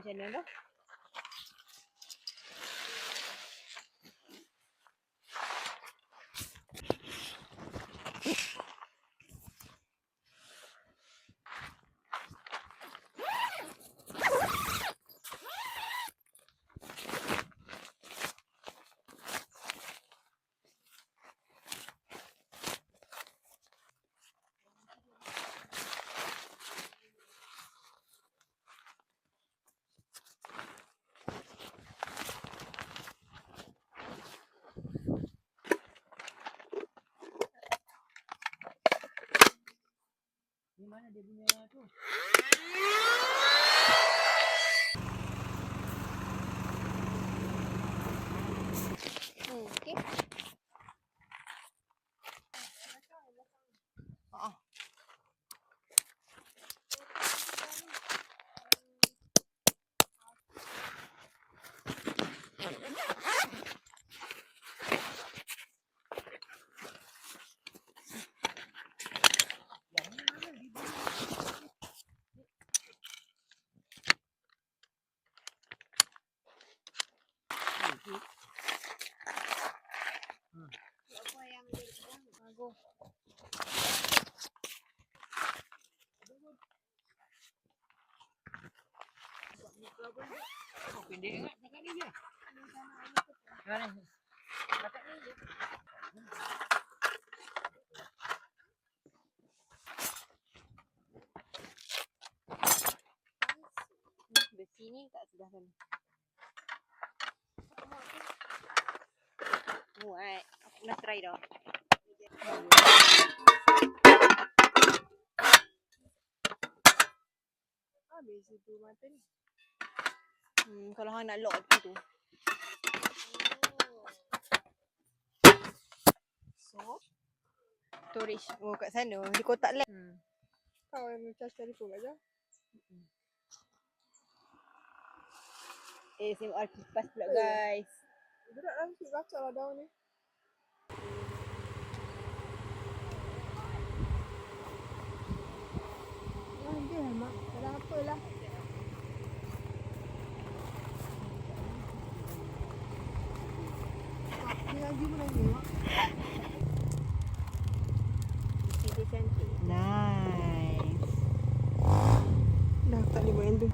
macam mana tu. Di mana dia punya tu? Okey. Apa yang bagus? Oh, pendek sangat dekat ni je. Mana? Dekat ni je. Besi ni kat sebelah sana. Muat. Aku pernah try dah. Habis itu mata ni. Kalau hang nak lock tu. So, storage kat sana. Di kotak lab. Kau yang charge telefon kat je. SMR kipas pula guys. Berat lah sikit baca lah daun ni. Dia lah mak. Tak ada apalah. Dia lagi pun lagi mak. Dia cantik. Nice. Dah tak boleh main tu.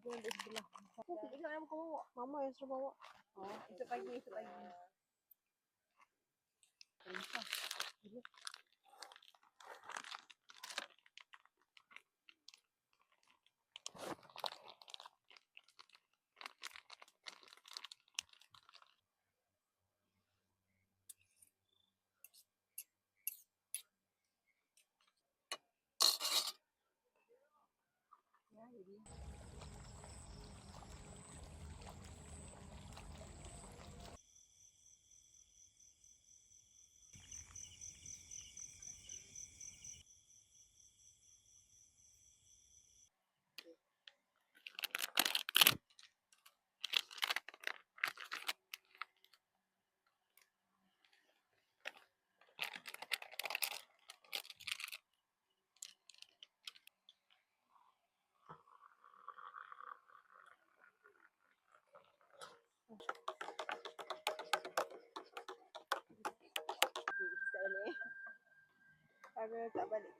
Dia di sebelah. Aku ingat yang kau bawa. Mama yang suruh bawa. Oh, esok pagi. Perintah. Ya, jadi. Agak tak balik.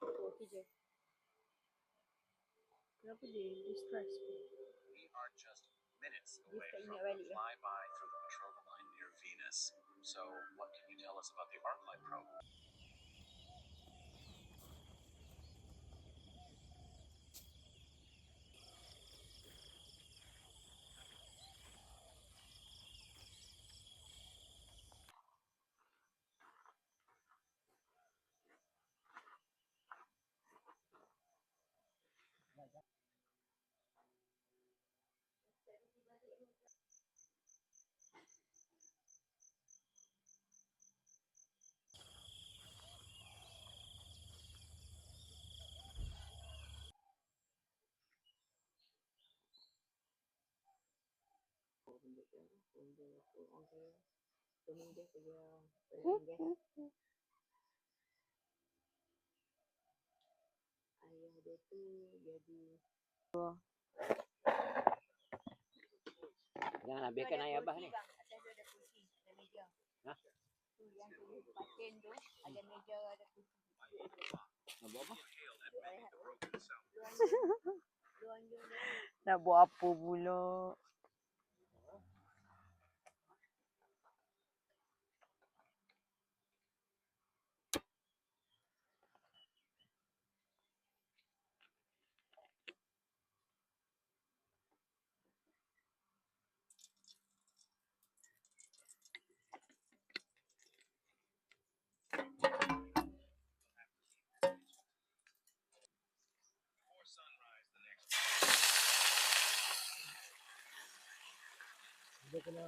Okey je. Kenapa dia stress? We are just minutes away from the flyby through the petroleum line near Venus. So, what can you tell us about the ArcLight probe? Jangan habiskan air abah ni. Ha? Yang tu patin tu ada meja, ada kursi. Nak buat apa? Nak buat apa pula? Dia kena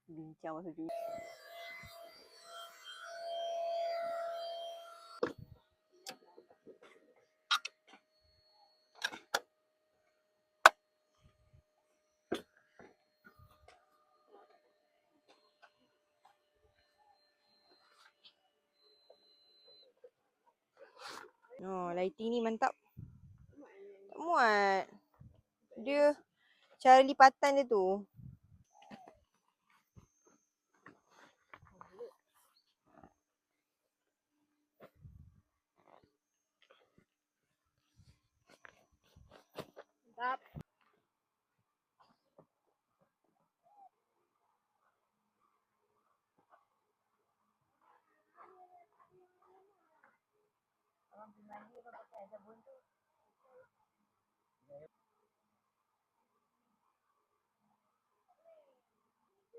Bincang masa tu. Oh, lighting ni mantap. Tak muat. Dia cara lipatan dia tu. Mantap.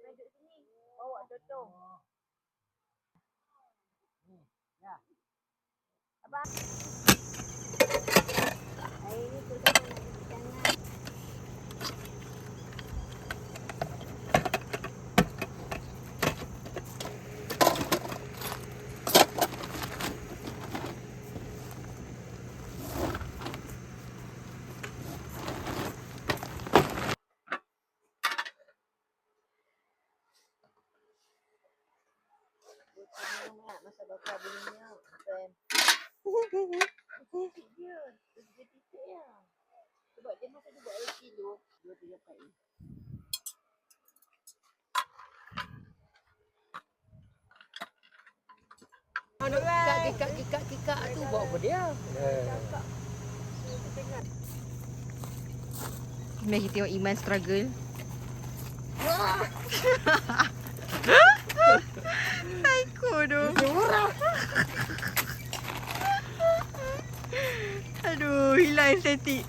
Duduk sini. Bawa totong. ya. Abang. Air ni tu dah nak cuci tangan. Masa bakar bunyinya bukan dia titik ya. Sebab dia masa dia buat air kilo 2-3 kali. Kikak tu buat apa dia? Mari kita tengok Iman struggle. Psycho tu. Aduh, hilang estetik.